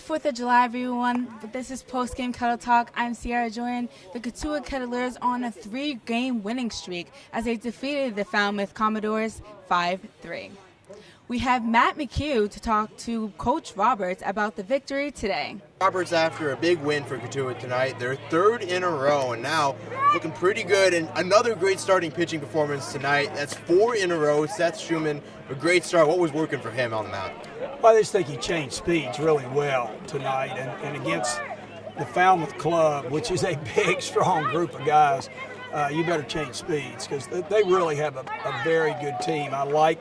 4th of July, everyone. This is post-game Kettle Talk. I'm Cierra Jordan. The Cotuit Kettlers on a 3-game winning streak as they defeated the Falmouth Commodores 5-3. We have Matt McHugh to talk to Coach Roberts about the victory today. Roberts, after a big win for Cotuit tonight, their 3rd in a row, and now looking pretty good. And another great starting pitching performance tonight. That's 4 in a row. Seth Schumann, a great start. What was working for him on the mound? Well, I just think he changed speeds really well tonight, and against the Falmouth club, which is a big, strong group of guys, you better change speeds because they really have a very good team. I like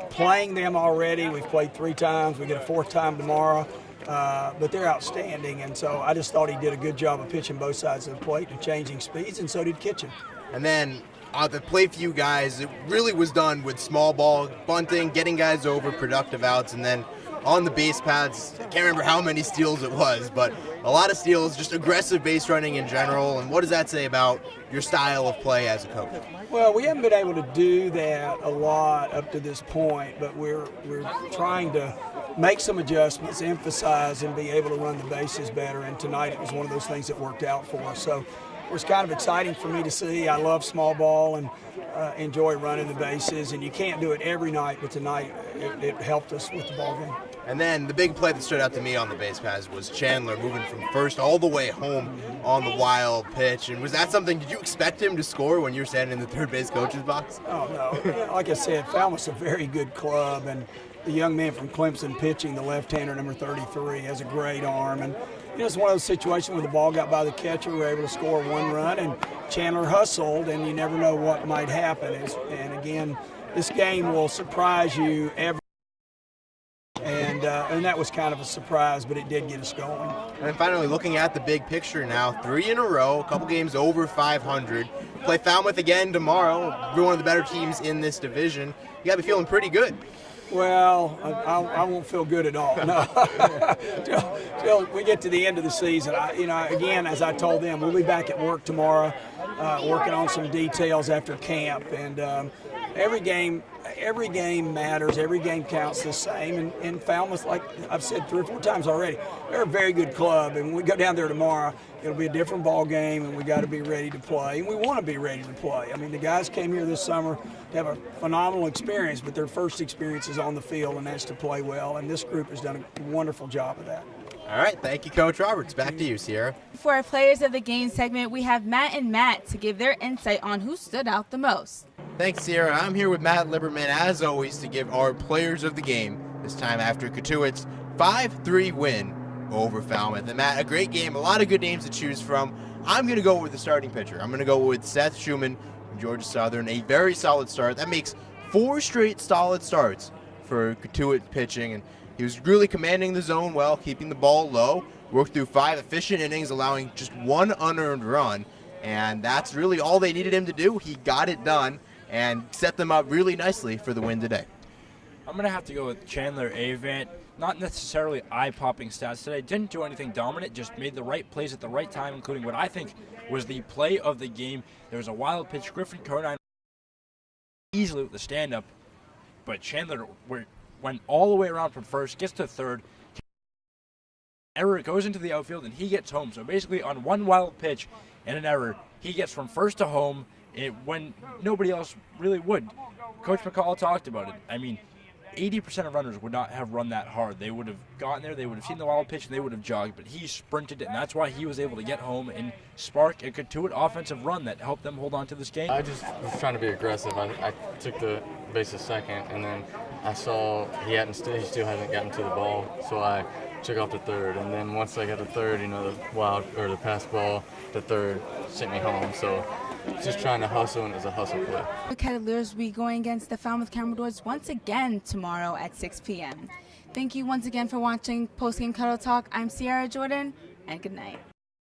playing them already. We've played 3 times. We get a 4th time tomorrow, but they're outstanding, and so I just thought he did a good job of pitching both sides of the plate and changing speeds, and so did Kitchen. And then the play for you guys, it really was done with small ball, bunting, getting guys over, productive outs, and then on the base paths, I can't remember how many steals it was, but a lot of steals, just aggressive base running in general. And what does that say about your style of play as a coach? Well, we haven't been able to do that a lot up to this point, but we're trying to make some adjustments, emphasize, and be able to run the bases better. And tonight it was one of those things that worked out for us. So it was kind of exciting for me to see. I love small ball and enjoy running the bases, and you can't do it every night, but tonight it helped us with the ball game. And then the big play that stood out to me on the base paths was Chandler moving from first all the way home on the wild pitch. And was that something, did you expect him to score when you were standing in the third base coach's box? Oh, no. Like I said, Falmouth's a very good club, and the young man from Clemson pitching, the left-hander, number 33, has a great arm. And it's one of those situations where the ball got by the catcher, we were able to score 1 run, and Chandler hustled, and you never know what might happen. And again, this game will surprise you every. And that was kind of a surprise, but it did get us going. And then finally, looking at the big picture now, 3 in a row, a couple games over 500. Play Falmouth again tomorrow. We're one of the better teams in this division. You got to be feeling pretty good. Well, I won't feel good at all. No, till we get to the end of the season. Again, as I told them, we'll be back at work tomorrow, working on some details after camp. And every game matters. Every game counts the same. And Falmouth, like I've said 3 or 4 times already, they're a very good club. And when we go down there tomorrow, it'll be a different ball game, and we got to be ready to play. And we want to be ready to play. I mean, the guys came here this summer to have a phenomenal experience, but their first experience is on the field, and that's to play well. And this group has done a wonderful job of that. All right, thank you, Coach Roberts. Back to you, Sierra. For our Players of the Game segment, we have Matt and Matt to give their insight on who stood out the most. Thanks, Sierra. I'm here with Matt Liberman, as always, to give our Players of the Game, this time after Cotuit's 5-3 win over Falmouth. And Matt, a great game, a lot of good names to choose from. I'm going to go with the starting pitcher. I'm going to go with Seth Schumann from Georgia Southern, a very solid start. That makes 4 straight solid starts for Cotuit pitching, and he was really commanding the zone well, keeping the ball low, worked through 5 efficient innings, allowing just 1 unearned run, and that's really all they needed him to do. He got it done and set them up really nicely for the win today. I'm going to have to go with Chandler Avant. Not necessarily eye-popping stats today. Didn't do anything dominant, just made the right plays at the right time, including what I think was the play of the game. There was a wild pitch. Griffin Conine easily with the stand-up, but Chandler went all the way around from first, gets to third. Error goes into the outfield, and he gets home. So basically on 1 wild pitch and an error, he gets from first to home when nobody else really would. Coach McCall talked about it. I mean, 80% of runners would not have run that hard. They would have gotten there, they would have seen the wild pitch, and they would have jogged. But he sprinted it, and that's why he was able to get home and spark a Cotuit offensive run that helped them hold on to this game. I just was trying to be aggressive. I took the bases second, and then I saw he still hasn't gotten to the ball, so I took off to third. And then once I got to third, the pass ball to third sent me home. So just trying to hustle, and it's a hustle play. The Kettlers will be going against the Falmouth Commodores once again tomorrow at 6 p.m. Thank you once again for watching Post Game Kettle Talk. I'm Cierra Jordan, and good night.